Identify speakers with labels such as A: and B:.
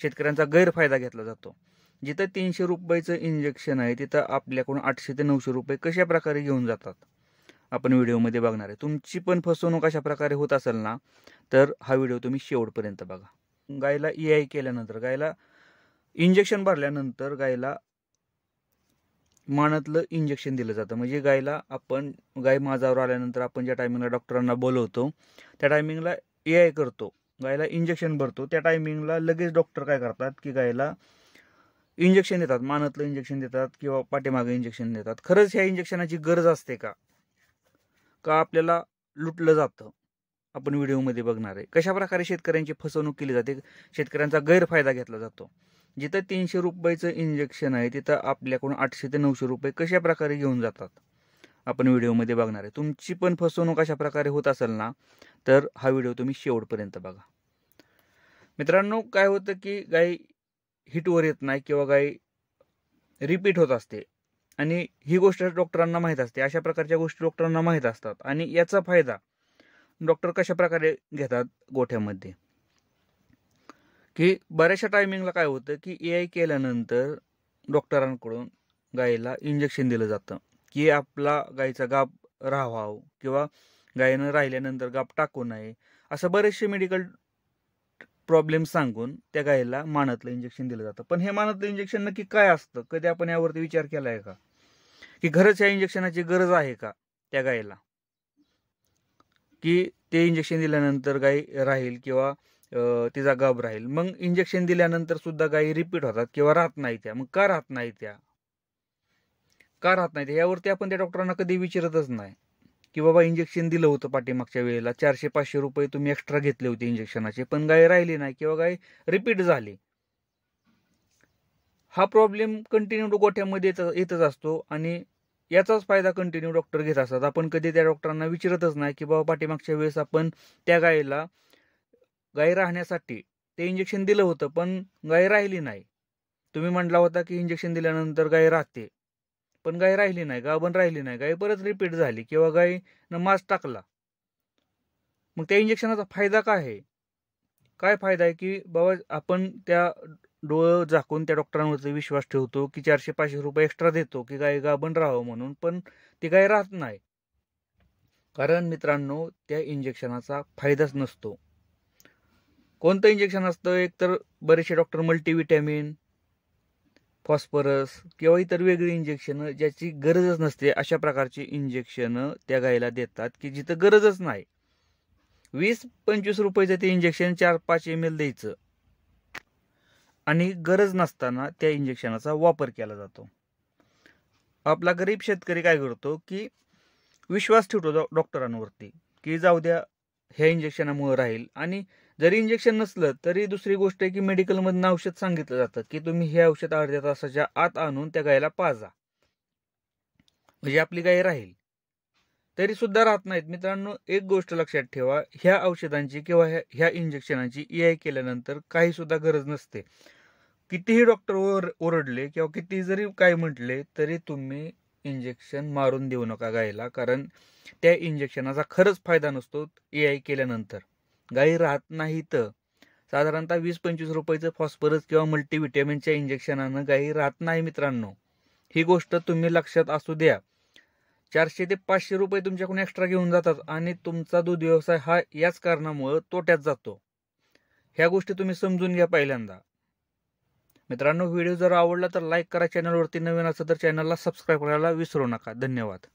A: शेतकऱ्यांचा गैरफायदा घेतला जातो। जिथं 300 रुपयाचं इंजेक्शन आहे तिथं आपल्याकडून 800 ते 900 रुपये कशा प्रकारे घेऊन जातात आपण व्हिडिओमध्ये बघणार आहे। तुमची पण फसवणूक अशा प्रकारे होत असेल ना तर हा व्हिडिओ तुम्ही शेवटपर्यंत बघा। गायला EI केल्यानंतर, गायला इंजेक्शन भरल्यानंतर गायला मानातलं इंजेक्शन दिलं जातं। म्हणजे गायला आपण गाय माझावर आल्यानंतर आपण ज्या टायमिंगला डॉक्टरांना बोलवतो त्या टायमिंगला EI करतो, गायला इंजेक्शन भरतो, त्या टायमिंगला लगेच डॉक्टर काय करतात की गायला इंजेक्शन देतात, मानातलं इंजेक्शन देतात किंवा पाठीमागे इंजेक्शन देतात। खरंच ह्या इंजेक्शनाची गरज असते का आपल्याला लुटलं जातं आपण व्हिडिओमध्ये बघणार आहे। कशा प्रकारे शेतकऱ्यांची फसवणूक केली जाते, शेतकऱ्यांचा गैरफायदा घेतला जातो। जिथं 300 रुपयाचं इंजेक्शन आहे तिथं आपल्याकडून 800 ते 900 रुपये कशा प्रकारे घेऊन जातात आपण व्हिडिओमध्ये बघणार आहे। तुमची पण फसवणूक अशा प्रकारे होत असेल ना तर हा व्हिडिओ तुम्ही शेवटपर्यंत बघा। मित्रांनो, काय होतं की गाय हिटवर येत नाही किंवा गाय रिपीट होत असते आणि ही गोष्ट डॉक्टरांना माहीत असते। अशा प्रकारच्या गोष्टी डॉक्टरांना माहीत असतात आणि याचा फायदा डॉक्टर कशा प्रकारे घेतात गोठ्यामध्ये की बऱ्याचशा टायमिंगला काय होतं की EI केल्यानंतर डॉक्टरांकडून गायीला इंजेक्शन दिलं जातं की आपला गायीचा गाभ राहावा किंवा गायीनं राहिल्यानंतर गाभ टाकू नये, असं बरेचसे मेडिकल प्रॉब्लेम सांगून त्या गायीला मानातलं इंजेक्शन दिलं जातं। पण हे मानातलं इंजेक्शन नक्की काय असतं, कधी आपण यावरती विचार केलाय का की खरंच या इंजेक्शनाची गरज आहे का त्या गायीला, की ते इंजेक्शन दिल्यानंतर गाय राहील किंवा तिचा गाभ राहील। मग इंजेक्शन दिल्यानंतर सुद्धा गायी रिपीट होतात किंवा राहत नाही त्या, मग का राहत नाही त्या यावरती आपण त्या डॉक्टरांना कधी विचारतच नाही की बाबा इंजेक्शन दिलं होतं पाठीमागच्या वेळेला 400-500 रुपये तुम्ही एक्स्ट्रा घेतले होते इंजेक्शनाचे, पण गाय राहिली नाही किंवा गाय रिपीट झाली। हा प्रॉब्लेम कंटिन्यू गोठ्यामध्ये येतच असतो आणि याचाच फायदा कंटिन्यू डॉक्टर घेत असतात। आपण कधी त्या डॉक्टरांना विचारतच नाही की बाबा पाठीमागच्या वेळेस आपण त्या गायीला गाय राहण्यासाठी ते इंजेक्शन दिलं होतं पण गाय राहिली नाही, तुम्ही म्हटला होता की इंजेक्शन दिल्यानंतर गाय राहते, पण गाय राहिली नाही, गाभण राहिली नाही, गाय परत रिपीट झाली किंवा गायनं मास टाकला। मग त्या इंजेक्शनाचा फायदा काय आहे? काय फायदा आहे की बाबा आपण त्या डोळं झाकून त्या डॉक्टरांवरती विश्वास ठेवतो की 400-500 रुपये एक्स्ट्रा देतो की गाय गाभण राहावं म्हणून, पण ती गाय राहत नाही। कारण मित्रांनो, त्या इंजेक्शनाचा फायदाच नसतो। कोणतं इंजेक्शन असतं, एकतर बरेचसे डॉक्टर मल्टीव्हिटॅमिन, फॉस्फरस किंवा इतर वेगळी इंजेक्शन ज्याची गरजच नसते अशा प्रकारची इंजेक्शन त्या गायीला देतात की जिथं गरजच नाही। 20-25 रुपयाचं ते इंजेक्शन 4-5 ml द्यायचं आणि गरज नसताना त्या इंजेक्शनाचा वापर केला जातो। आपला गरीब शेतकरी काय करतो की विश्वास ठेवतो डॉक्टरांवरती की जाऊ द्या ह्या इंजेक्शनामुळे राहील, आणि जरी इंजेक्शन नसलं तरी दुसरी गोष्ट आहे की मेडिकलमधून औषध सांगितलं जातं की तुम्ही हे औषध अर्ध्या तासाच्या आत आणून त्या गायीला पाजा म्हणजे आपली गाय राहील, तरी सुद्धा राहत नाहीत। मित्रांनो, एक गोष्ट लक्षात ठेवा, ह्या औषधांची किंवा ह्या इंजेक्शनाची EI केल्यानंतर काही सुद्धा गरज नसते। कितीही डॉक्टर ओरडले किंवा किती जरी काय म्हटले तरी तुम्ही इंजेक्शन मारून देऊ नका गायीला, कारण त्या इंजेक्शनाचा खरंच फायदा नसतो। EI केल्यानंतर गायी राहत नाही, तर साधारणतः 20-25 रुपयाचं फॉस्फरस किंवा मल्टीव्हिटॅमिनच्या इंजेक्शनानं गायी राहत नाही। मित्रांनो, ही गोष्ट तुम्ही लक्षात असू द्या। 400 ते 500 रुपये तुमच्याकडून एक्स्ट्रा घेऊन जातात आणि तुमचा दूध व्यवसाय हा याच कारणामुळे तोट्यात जातो। ह्या गोष्टी तुम्ही समजून घ्या पहिल्यांदा। मित्रांनो, व्हिडिओ जर आवडला तर लाईक करा, चॅनलवरती नवीन असेल तर चॅनलला सबस्क्राईब करायला विसरू नका। धन्यवाद।